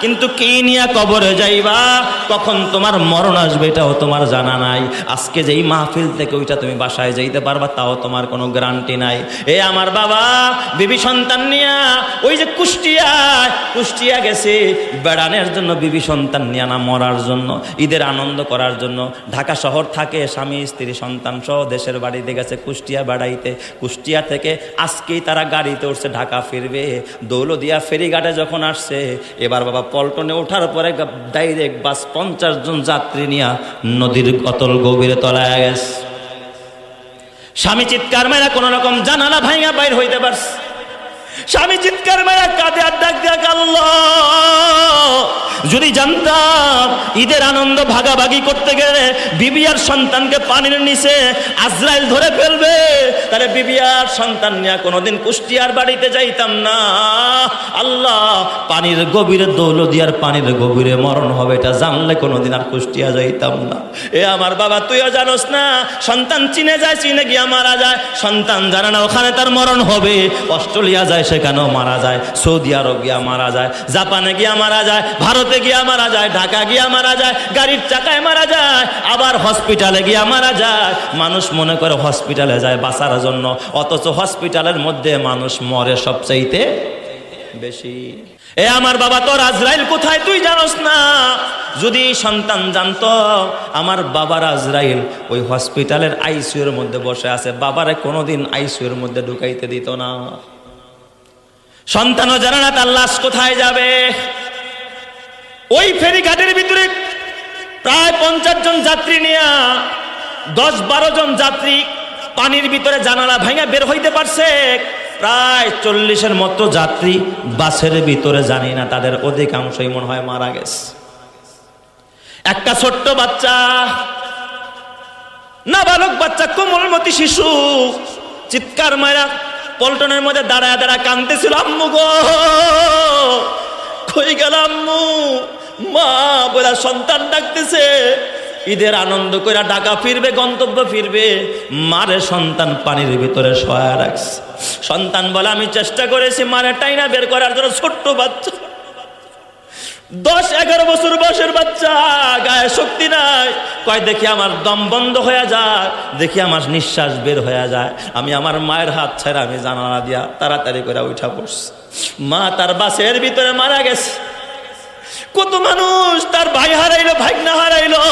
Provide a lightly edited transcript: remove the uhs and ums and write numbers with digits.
কিন্তু কি নিয়া কবরে যাইবা, কখন তোমার মরণ আসবে এটাও তোমার জানা নাই। আজকে যেই মাহফিল থেকে ওইটা তুমি বাসায় যাইতে পারবা তাও তোমার কোনো গ্যারান্টি নাই। এ আমার বাবা বিবি সন্তান নিয়া ওই যে কুষ্টিয়া গেছে বেড়ানোর জন্য, বিবি সন্তান নিয়া না মরার জন্য, ঈদের আনন্দ করার জন্য। ঢাকা শহর থাকে, স্বামী স্ত্রী সন্তান সহ দেশের বাড়িতে গেছে কুষ্টিয়া বেড়াইতে। কুষ্টিয়া থেকে আজকেই তারা গাড়িতে উঠছে, ঢাকা ফিরবে। দৌলদিয়া ফেরিঘাটে যখন আসছে, এবার বাবা পল্টনে ওঠার পরে ডাইরেক্ট বাস 50 জন যাত্রী নিয়ে নদীর অতল গভীরে তলায় গেছে। স্বামী চিৎকার মেরা কোন রকম জানালা ভাঙা বাইর হইতে পারছে। স্বামী চিৎকার মেরা কাঁদে আর ডাক দেয়া, আল্লাহ যদি জানতাম ঈদের আনন্দ ভাগাভাগি করতে গেলে বিবি আর সন্তানকে পানির নিচে আজরাইল ধরে ফেলবে, তাহলে বিবি আর সন্তান নিয়ে কোনোদিন কুষ্টিয়ার বাড়িতে যাইতাম না। আল্লাহ পানির গভীরে, দৌলদিয়ার পানির গভীরে মরণ হবে এটা জানলে কোনোদিন আর কুষ্টিয়া যাইতাম না। এ আমার বাবা তুইও জানোস না, সন্তান চীনে যায়, চীনে গিয়া মারা যায়। সন্তান জানে না ওখানে তার মরণ হবে। অস্ট্রেলিয়া যায় সেখানেও মারা যায়, সৌদি আরব গিয়া মারা যায়, জাপানে গিয়া মারা যায়, ভারতে গিয়া মারা যায়, ঢাকা গিয়া মারা যায়, গাড়ির চাকায় মারা যায়, আবার হসপিটালে গিয়া মারা যায়। মানুষ মনে করে হসপিটালে যায় বাঁচার জন্য, অথচ হসপিটালের মধ্যে মানুষ মরে সবচাইতে বেশি। এ আমার বাবা তোর আজরাইল কোথায় তুই জানোস না। যদি সন্তান জানতো আমার বাবার আজরাইল ওই হসপিটালের আইসিইউর মধ্যে বসে আছে, বাবারে কোনোদিন আইসিইউর মধ্যে ঢুকাইতে দিত না। সন্তানও জানে না তার লাশ কোথায় যাবে। ওই ফেরিঘাটের ভিতরে প্রায় 50 জন যাত্রী নিয়ে 10-12 জন যাত্রী পানির ভিতরে জানালা ভাঙা বের হইতে পারছে। প্রায় 40-এর মতো যাত্রী বাসের ভিতরে, জানি না তাদের অধিকাংশই মনে হয় মারা গেছে। একটা ছোট্ট বাচ্চা, নাবালক বাচ্চা, কোমলমতি শিশু চিৎকার মারা পল্টনের মধ্যে দাঁড়ায় দাঁড়ায় কাঁদতেছিল, আম্মু গো কই গেল আম্মু, মা বলে সন্তান ডাকতেছে। ঈদের আনন্দ করে ঢাকা ফিরবে, গন্তব্য ফিরবে, মারে সন্তান পানির ভিতরে শোয়া রাখছে। সন্তান বলে আমি চেষ্টা করেছি মারে টাইনা বের করার জন্য। ছোট্ট বাচ্চা, 10-11 বছর বয়সের বাচ্চা, গায়ে শক্তি নাই। কয় দেখি আমার দম বন্ধ হয়ে যায়, দেখি আমার নিঃশ্বাস বের হয়ে যায়, আমি আমার মায়ের হাত ছেড়ে আমি জানালা দিয়া তাড়াতাড়ি করে উঠা পড়ছি। মা তার বাসের ভিতরে মারা গেছে। কত মানুষ তার ভাই হারাইলো, ভাগনা হারাইলো,